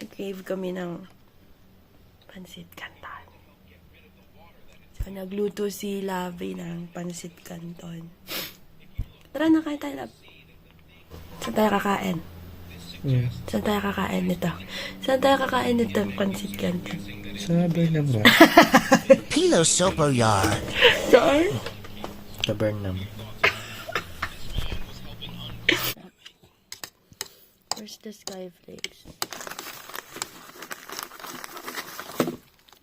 Nag-crave kami ng pansit canton. So, nagluto si Lavi ng pansit canton. Tara na, kain tayo, Lav. Saan tayo kakain? Saan tayo kakain nito? Saan tayo kakain nito ng pansit canton? Sa Burnham ba? Pillow Sopo Yard. Saan? Sa Burnham. Where's the skyflakes?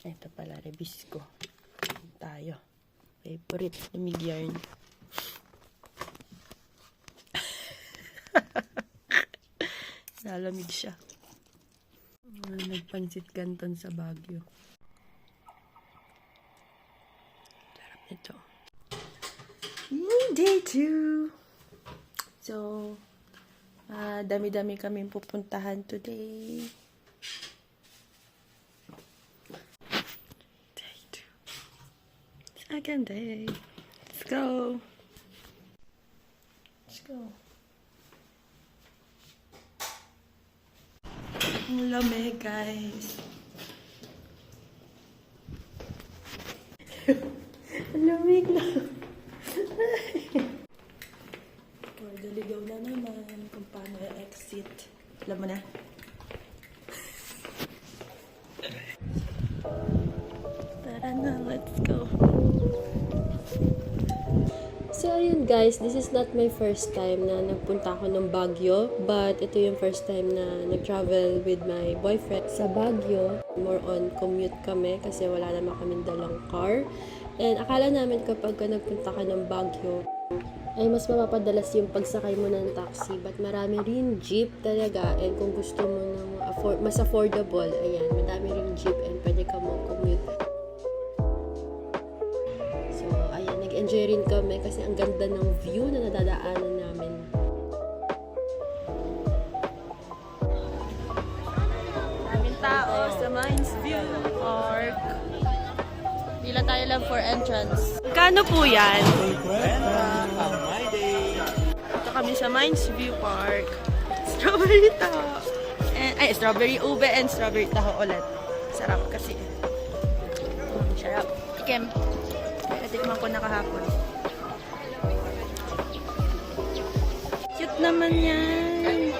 Ito pala, Rebisco. Tayo. Favorite. Lamig yarn. Nalamig siya. Nagpansit canton sa Baguio. Sarap nito. Day 2! So, dami-dami kaming pupuntahan today. Day 2. Second day. Let's go. Let's go. Ang lamig, guys. Ang lamig lang. Daligaw na naman kung paano i-exit. Alam mo na? Tara na, let's go. So ayun guys, this is not my first time na nagpunta ako ng Baguio, but ito yung first time na nag-travel with my boyfriend sa Baguio. More on commute kami kasi wala naman kaming dalang car. And akala namin kapag nagpunta ka ng Baguio, ay mas mapapadalas yung pagsakay mo ng taxi, but marami rin jeep talaga. And kung gusto mo ng mas affordable, ayan, marami rin jeep and pwede ka mong commute. So, ayan, nag-enjoy rin kami kasi ang ganda ng view na nadadaanan namin. Daming tao sa Mines View Park. Pila tayo lang for entrance. Kano po yan? Ito kami sa Mines View Park. Strawberry taho. Strawberry ube and strawberry taho ulit. Sarap kasi. Sarap. Ikem. Natikman ko na kahapon. Cute naman yan.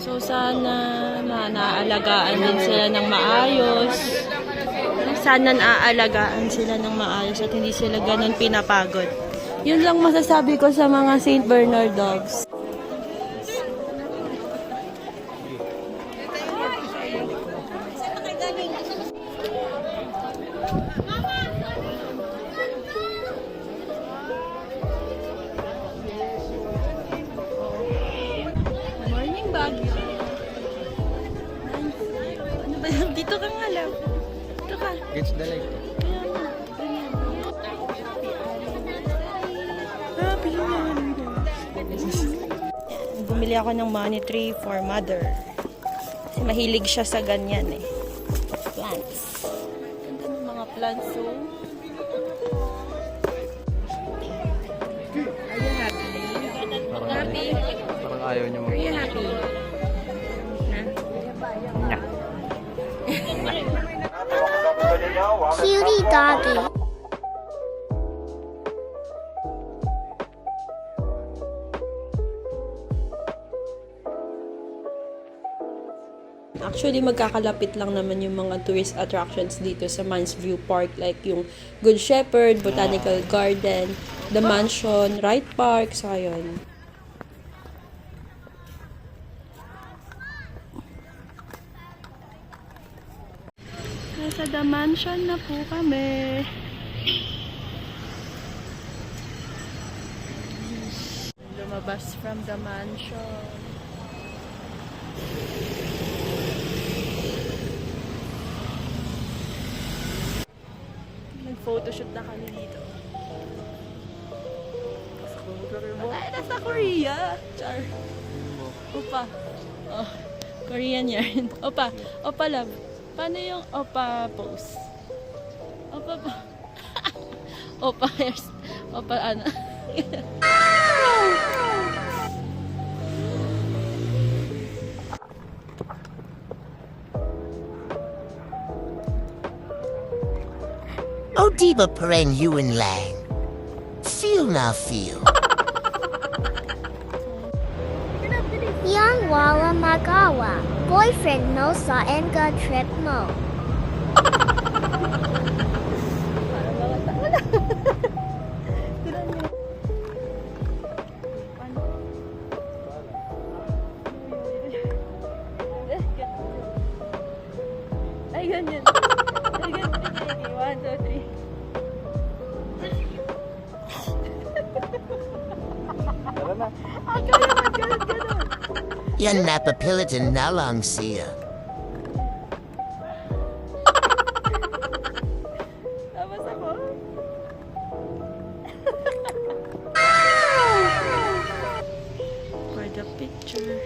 So sana naaalagaan din sila ng maayos. Sana naaalagaan sila ng maayos at hindi sila ganun pinapagod. Yun lang masasabi ko sa mga St. Bernard dogs. Morning, Baguio. Ano ba yan? Dito ka nga lang. Dito ka. Gets the light. Bumili ako ng money tree for mother. Kasi mahilig siya sa ganyan eh. Plants. Ganda ng mga plants, so. Are you happy? Happy? Parang ayaw niyo Are you happy? Cutie doggy. Actually, magkakalapit lang naman yung mga tourist attractions dito sa Mines View Park, like yung Good Shepherd, Botanical Garden, The Mansion, Wright Park, so ayun. Nasa The Mansion na po kami. Lumabas from The Mansion. Nag-photoshoot na kami dito. Ay, nasa Korea! Char. Opa. Oh, Korean yarn. Opa. Opa, love. Paano yung opa pose? Opa pa. Opa, opa, ano? O di ba parang Yuen Lang? Feel na feel. Young Wala Magawa. Boyfriend mo sa Enga trip mo. Ay, ganyan. Ay, ganyan. 1, 2, 3. Tara na. Ganun. Yan napapilitan na lang siya. Tapos ako. For the picture.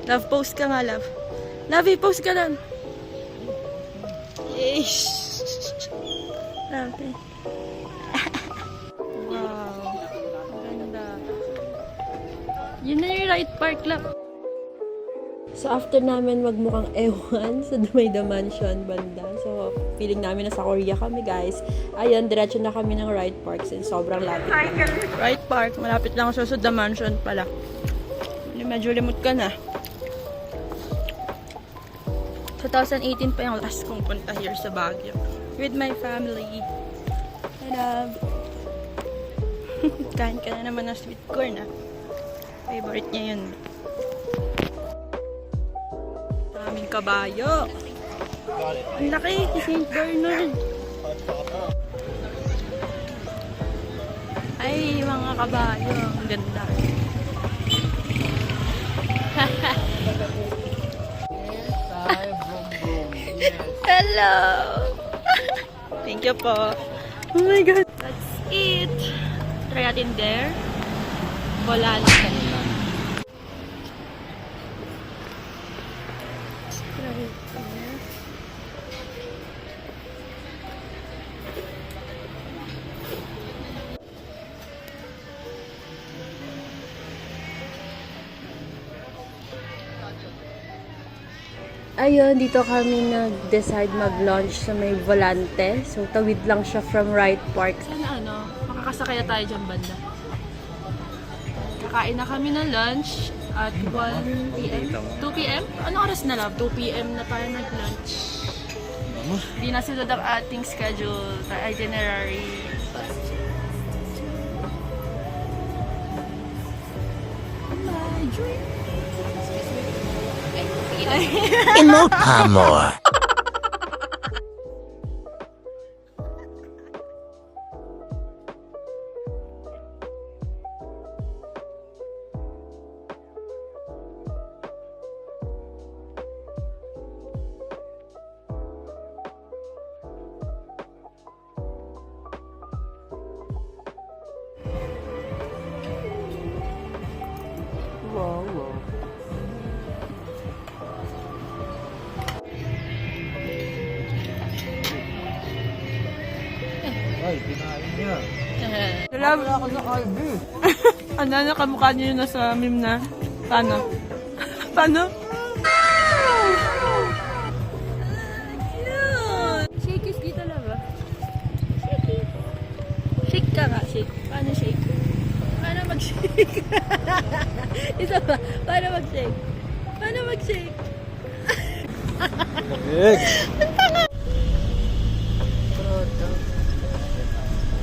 Love, post ka nga, love. Love, post ka lang. Ish. Love. Wow. Ganda. Yun na yung right park, love. So, after namin magmukhang ewan sa Dumayda Mansion banda, so, feeling namin nasa Korea kami, guys. Ayun, diretso na kami ng Right Park since sobrang lapit lang. Right park. Malapit lang sa The Mansion pala. Medyo limot ka na. 2018 pa yung last kong punta here sa Baguio. With my family. I love. Kain ka na naman ng sweet corn, ah. Favorite niya yun. Daming kabayo. Ang laki, si St. Bernard. Ay, mga kabayo. Ang ganda. Hello! Thank you po. Oh my God. That's it. Try natin there. Volante. Try there. Ayun, dito kami nag-decide mag-launch sa may Volante. So, tawid lang siya from Right Park. Sana makakasakay na tayo dyan banda. Kakain na kami ng lunch at 1 p.m. 2 p.m? Anong oras na, love? 2 p.m. na tayo nag-lunch. Hindi na sila ang ating schedule, itinerary. My dream. Emote pa more. Ay, kinain niya. Love, ako sa Albi. Ano na kamukha niyo na sa meme na? Paano? Paano? Shake is dito lang ba? Shake. Shake ka nga, shake. Paano shake? Paano mag-shake? Isa ba? Paano mag-shake? Paano mag-shake? Big! Grotto.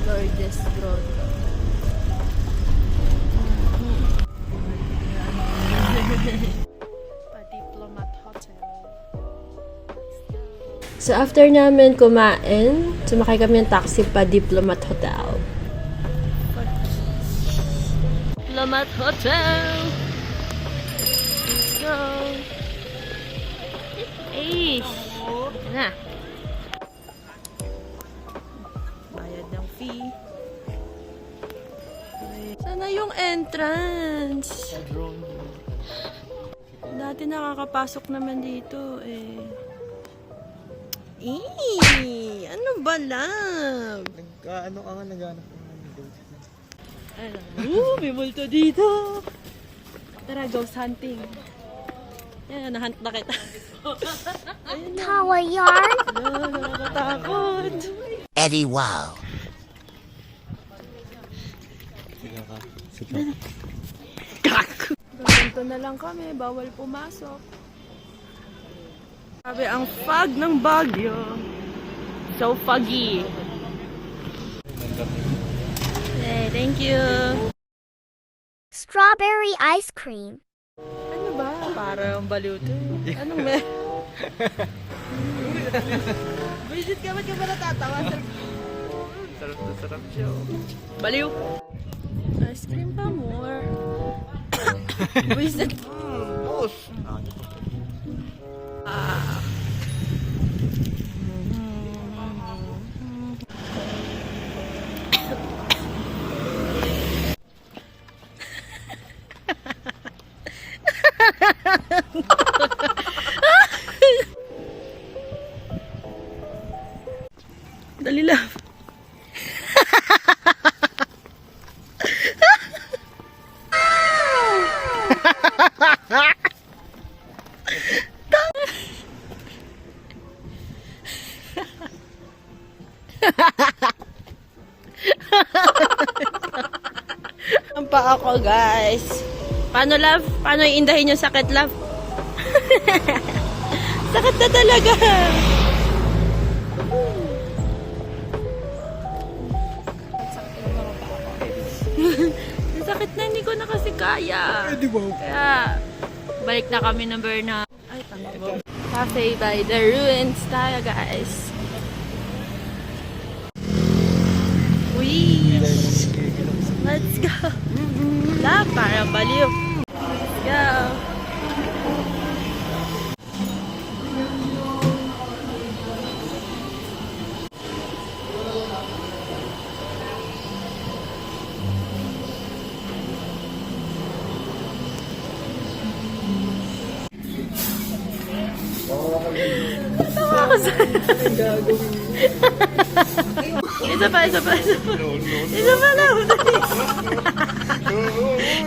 Gorgeous grotto. Pa-Diplomat Hotel. So, after namin kumain, sumakay kami ng taxi pa Diplomat Hotel. Diplomat Hotel. Let's go. Ay! Ito na. Bayad ng fee. Sana yung entrance. Dati nakakapasok naman dito eh. Ano ba, love? Nagkaano ka nga, naghanap ka nga ng ghost. May multo dito. Tara, ghost hunting. Yan, nahunt na kita. Tawa yarn. Nakakatakot. Eddie Wow. Sige ka. Sige. Ganito na lang kami, bawal pumasok. Sabi ang fog ng Baguio. So foggy. Hey, thank you. Strawberry ice cream. Ano ba? Parang baliw to. Anong may? Visit ka, ba't ka ba natatawa? Sarap na sarap siya. Baliw. Ice cream pa more. Visit. Boss! Dali lang. Ang paa ko, guys. Paano, love? Paano iindahin yung sakit, love? Sakit na talaga. Ang sakit na, hindi ko na kasi kaya. Di ba? Kaya, balik na kami ng Berna. Ay, tama mo. Cafe by the Ruins tayo, guys. Wee! Let's go! La, parang baliw. Let's go! Tawa ako sa... Isa pa, isa pa, isa pa. Isa pa lang.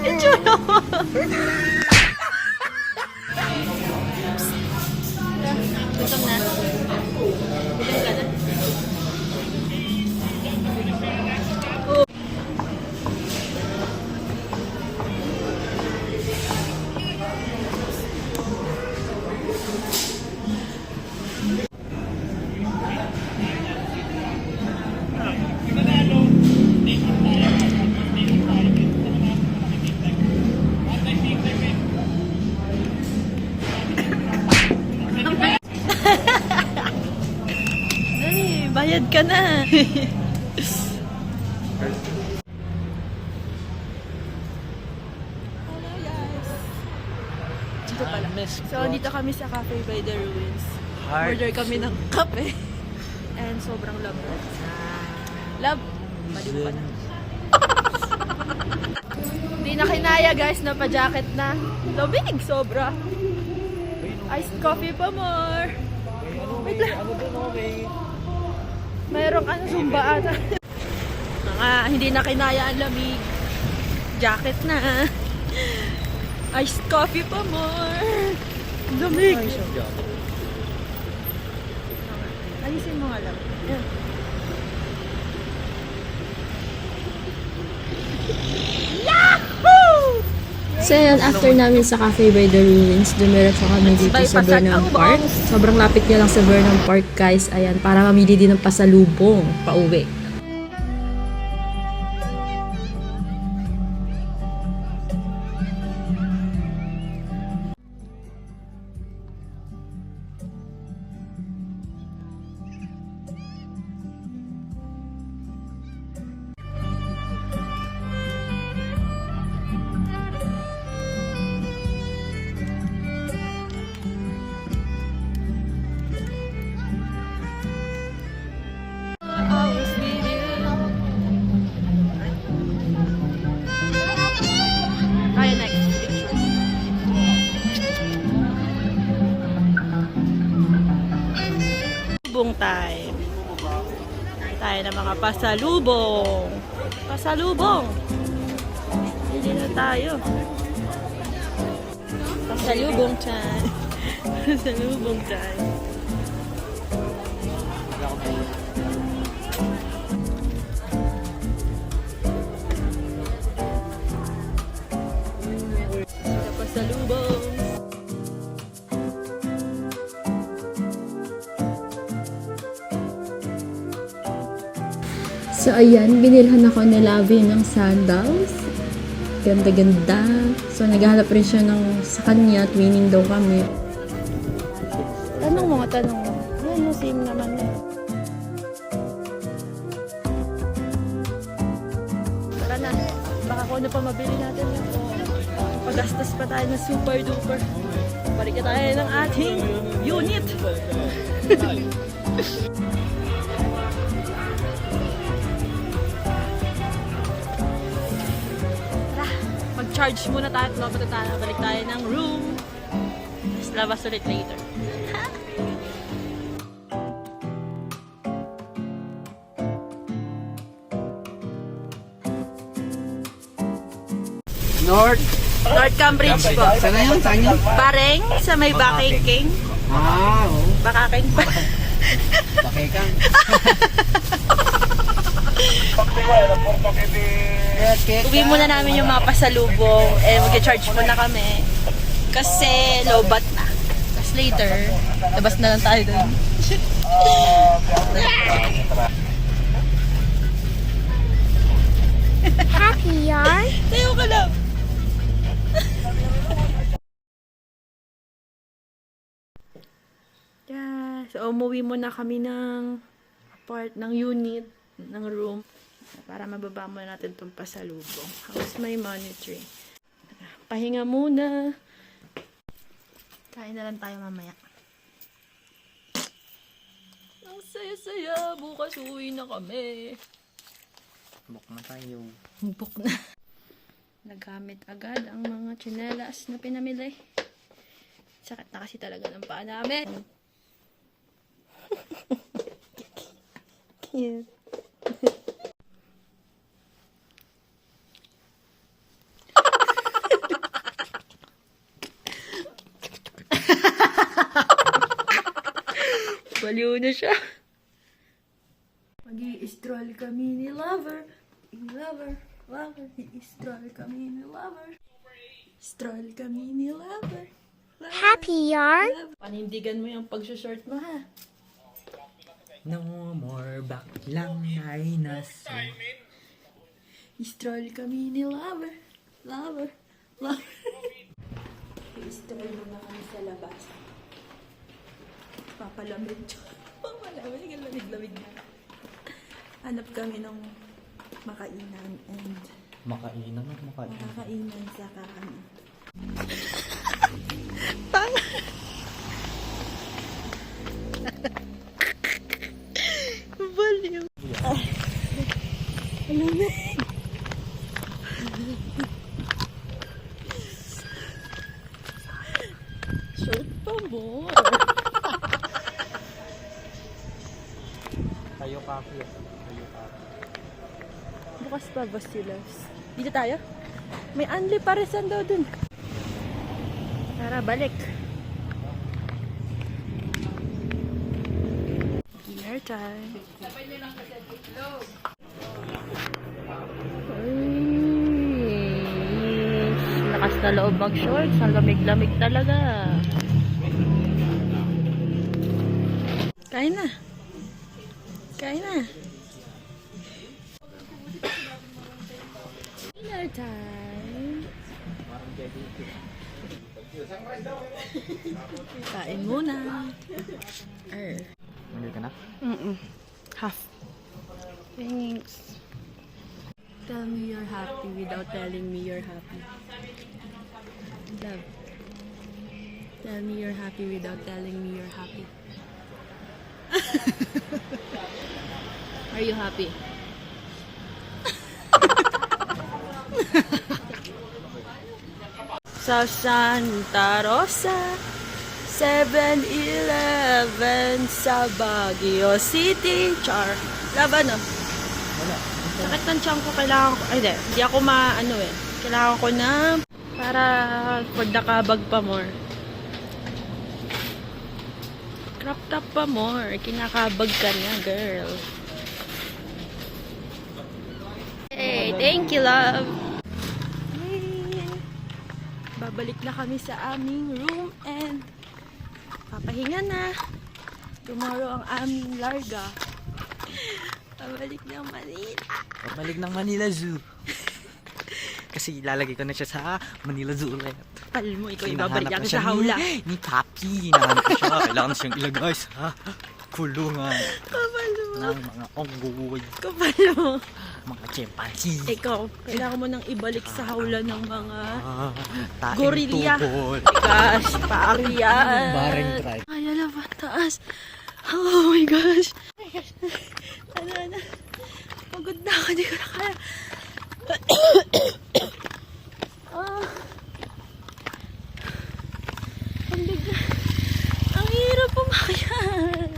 Itsura mo. Gutom na. Gutom ka na. Dali, bayad ka na. Hello guys. Dito pala. So, dito kami sa Cafe by the Ruins. Order kami ng kape. And sobrang love. Love. Baliw pa na. Hindi na kinaya guys, napa-jacket na. Lumig, sobra. Iced coffee pa more. Wait lang. Ano doon, okay? Mayroong zumba ata. Mga hindi na kinaya ang lamig. Jacket na. Iced coffee pa more. Lamig. Ayusin mo nga lang. Yan. So yun, after namin sa Cafe by the Ruins, dumiretso kami dito sa Burnham Park. Sobrang lapit niya lang sa Burnham Park, guys. Ayan, para mamili din ng pasalubong pauwi. Tayo next picture. Pasalubong time. Tayo na mga pasalubong. Pasalubong. Hindi na tayo. Pasalubong time. Pasalubong time. pasalubong. So ayan, binilhan ako ni Lavi ng sandals. Ganda-ganda. So naghahanap rin siya sa kanya, twinning daw kami. Tanong mo. Ano, same naman eh. Tara na. Baka kung ano pa mabili natin yun. Pagastos pa tayo na super duper. Balik na tayo ng ating unit. Tara, mag-charge muna tayo at lumabas na tayo. Balik tayo ng room. Tapos labas ulit later. North. North Cambridge po. Sana yun? Saan yun? Bareng sa may Bakeng. Ah, oo. Bakeng pa. Bakay ka. Uwi muna namin yung mga pasalubong mag-charge muna kami. Kasi low-bat na. Tapos later, labas na lang tayo dun. Happy yarn. Tayo ka lang. Yeah, so umuwi muna kami ng unit, ng room para mababa muna natin itong pasalubong. How's my money tree? Pahinga muna. Kain na lang tayo mamaya. Ang saya-saya. Bukas uwi na kami. Buk na tayo. Buk na. Nagamit agad ang mga tsinelas na pinamili. Sakit na kasi talaga ng paa namin. Cute. Baliw na siya. Mag-i-stroll kami ni Lover. Lover. I-stroll kami ni Lover. Stroll kami ni Lover. Happy yarn. Panindigan mo yung pagsushort mo, ha? No more back lang ay nasa. I-stroll kami ni Lover. Lover. I-stroll mo na kami sa labas. Papalamig. Papalamig. Ang lamig-lamig na. Hanap kami ng makainan and Makainan. makakainan sa kakanin. Baliw. Malamig. Short pa mo. Tayo coffee. Bukas pa ba sila? Dito tayo? May Anli Paresan daw dun. Tara, balik. Gear time. Lakas na loob mag-shorts. Ang lamig-lamig talaga. Kain na. Dinner time. Kain muna. Mali ka na? Half. Thanks. Tell me you're happy without telling me you're happy. Love. Tell me you're happy without telling me you're happy. Are you happy? Sa Santa Rosa, 7-Eleven sa Baguio City. Char. Laban, no? Wala. Sakit ng tiyan ko, kailangan ko, ay hindi ako kailangan ko na, para for the kabag pa more. Crop top pa more, kinakabag ka niya, girl. Hey, thank you, love. Hey. Babalik na kami sa aming room and papahinga na. Tomorrow ang aming larga. Babalik ng Manila. Pabalik ng Manila Zoo. Kasi ilalagay ko na siya sa Manila Zoo ulit. Pal mo, ikaw Hinahanap ibabalik na yan siya sa hawla. Ni Papi. Hinahanap ko siya. Kailangan siyang ilagay sa kulungan Kapalo. ng mga onggoy, Kapalo. mga chimpanzee. Ikaw, kailangan mo nang ibalik sa hawla ng mga Taing Gorilla. tubol. gosh, paarian. Baring tribe. Ay, ala ba? Taas. Oh my gosh. Ano. Pagod na ako. Di ko na kaya. Ang bigla. Ang hirap pumakyat.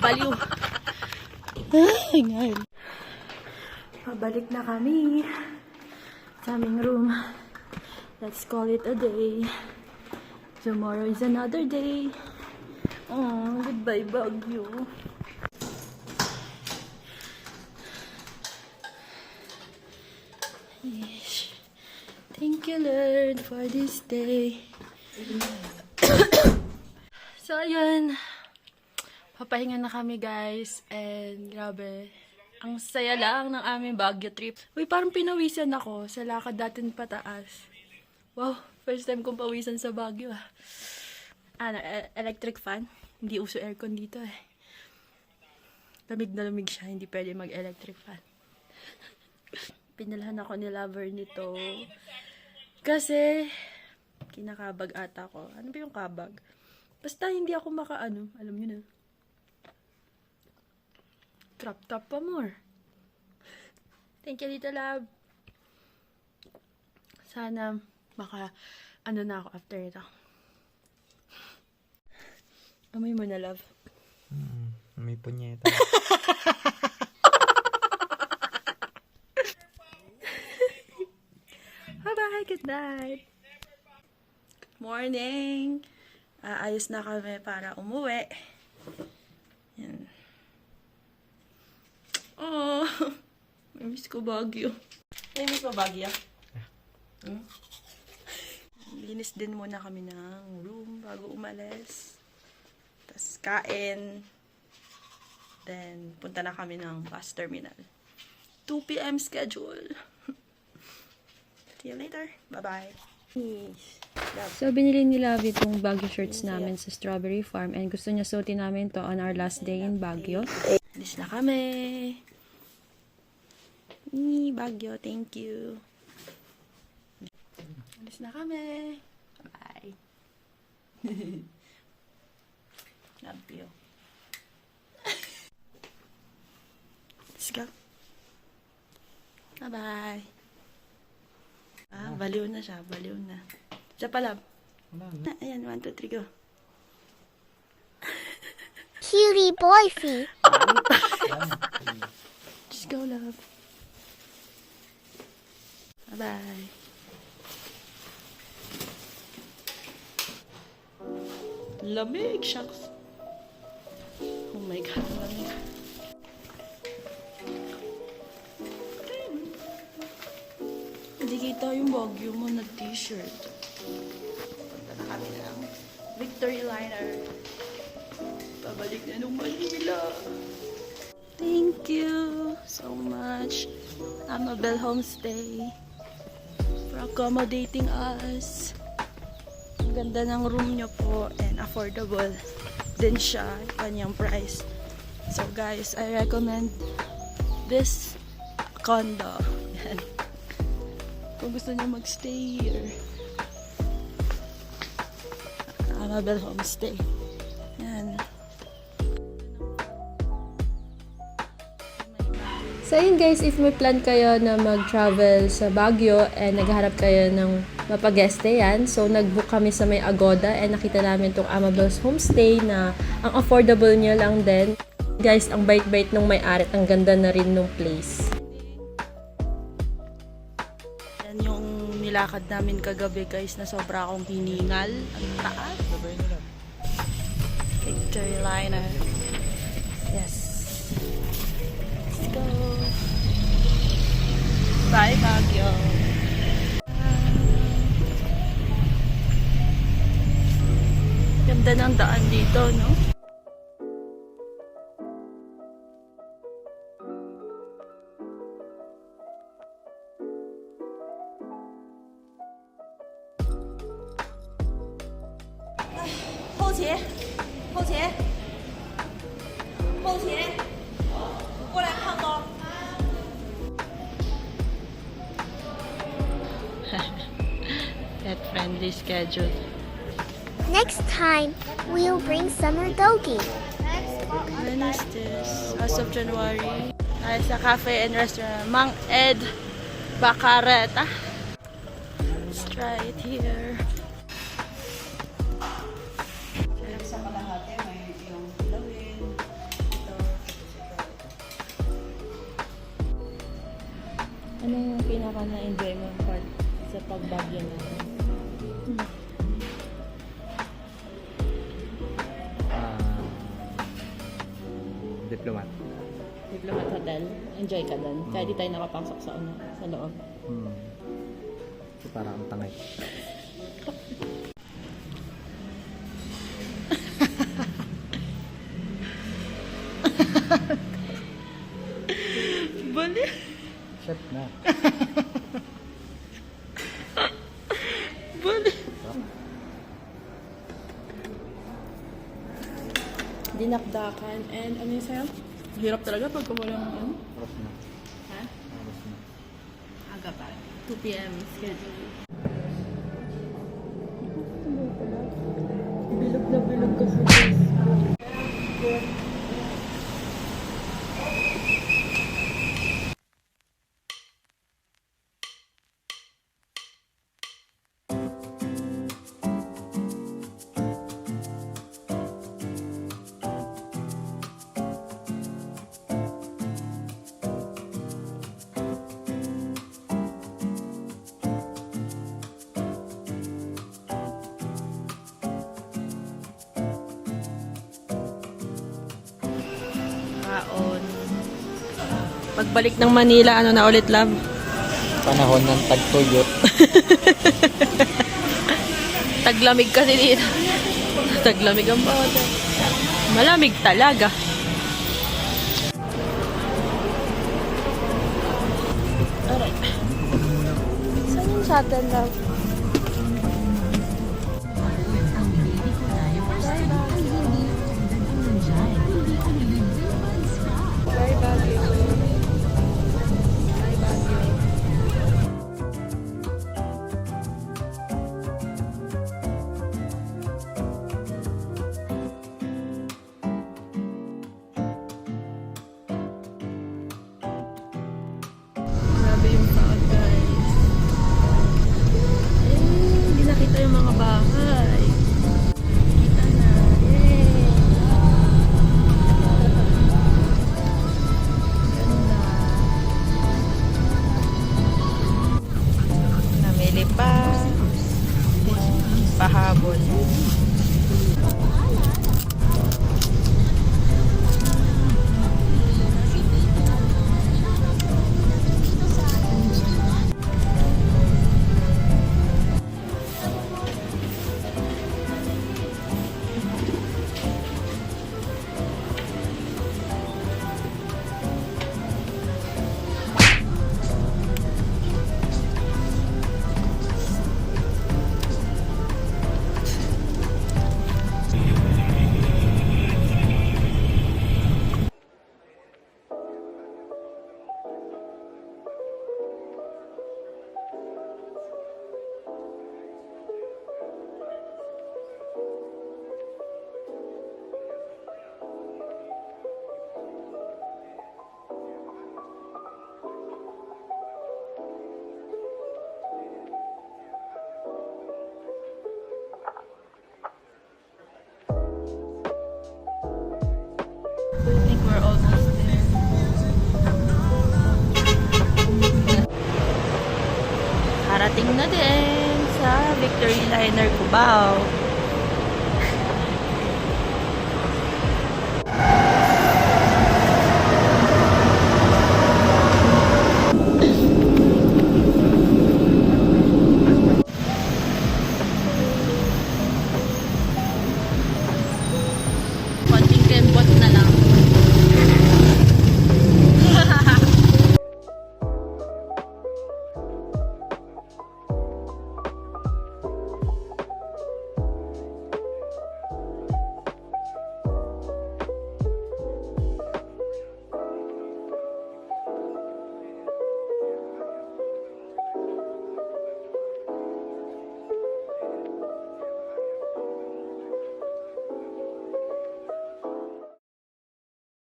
Baliw. Ay, ngayon. Pabalik na kami sa aming room. Let's call it a day. Tomorrow is another day. Oh, goodbye, Baguio. Yes. Thank you, Lord, for this day. So, ayun. Papahinga na kami, guys. And, grabe. Ang saya lang ng aming Baguio trip. Uy, parang pinawisan ako sa lakad natin pataas. Wow, first time kong pawisan sa Baguio. Electric fan. Hindi uso aircon dito eh. Lamig na lamig siya, hindi pwede mag-electric fan. Pinalhan ako ni lover nito. Kasi, kinakabag ata ko. Ano ba yung kabag? Basta hindi ako makaano. Alam niyo na. Crop top pa more. Thank you, Little Love. Sana ano na ako after ito. Amoy mo na, love. May punyeta. Bye-bye, good night. Good morning. Ayos na kami para umuwi. Yan. Oh, miss ko Baguio. Miss mo Baguio? Linis din muna kami ng room bago umalis. Tapos kain. Then, punta na kami ng bus terminal. 2 p.m. schedule. See you later. Bye-bye. So, binili ni Lavi itong Baguio shirts namin sa Strawberry Farm and gusto niya suotin namin to on our last day in Baguio. Alis na kami. Baguio, thank you. Alis na kami. Bye. Love you. Let's go. Bye-bye. Baliw na siya. Baliw na. Siya pala. Ayan, 1, 2, 3, go. Cutie boyfie. Just go, love. Bye-bye. Lamig, shucks. Oh my God, lamig. Hindi kita yung Baguio mo na t-shirt. Punta na kami ng Victory Liner. Pabalik na nung Manila. Thank you so much, Amabel Homestay, for accommodating us. Ang ganda ng room nyo po and affordable din siya, kanyang price. So guys, I recommend this condo. Yan. Kung gusto nyo magstay here, Amabel Homestay. Yan. So yun guys, if may plan kayo na mag-travel sa Baguio and naghahanap kayo ng mapag-estayan, so nag-book kami sa may Agoda and nakita namin itong Amabel's Homestay na ang affordable nyo lang din. Guys, ang bait-bait nung may-ari at ang ganda na rin nung place. Yan yung nilakad namin kagabi guys na sobra akong hiningal. Ang taas. Victory Liner. Yes. Let's go. Baguio. Ganda ng daan dito, no? Pet-friendly schedule. Next time, we'll bring summer dogi. When is this? As of January. Ay, sa cafe and restaurant. Mang Ed Bacareta. Let's try it here. Sa kalahati, may yung kilawin. Ito. Anong pinaka na-enjoy mo part sa pagbagyo natin? Diplomat. Diplomat Hotel. Enjoy ka doon. Kaya di tayo nakapasok sa sa loob. So, parang ang tangay. Bali. Chef na. Bali. Dinakdakan and ano yung sa'yo? Hirap talaga pag kumula ng ano? Oras na. Ha? Oras na. Aga pa. 2 p.m. schedule. Bilog na bilog kasi guys. Kaon. Pagbalik ng Manila, ano na ulit, love? Panahon ng tagtuyot. Taglamig kasi dito. Taglamig ang bawat. Malamig talaga. Alright. Saan yung shuttle, love? Bye, Baguio. Bye, Baguio. Grabe yung crowd, guys. Hindi nakita yung mga bahay. Kita na. Yay! Ganda. Namili pa. Pahabol. I think we're almost there. Harating na din sa Victory Liner Cubao.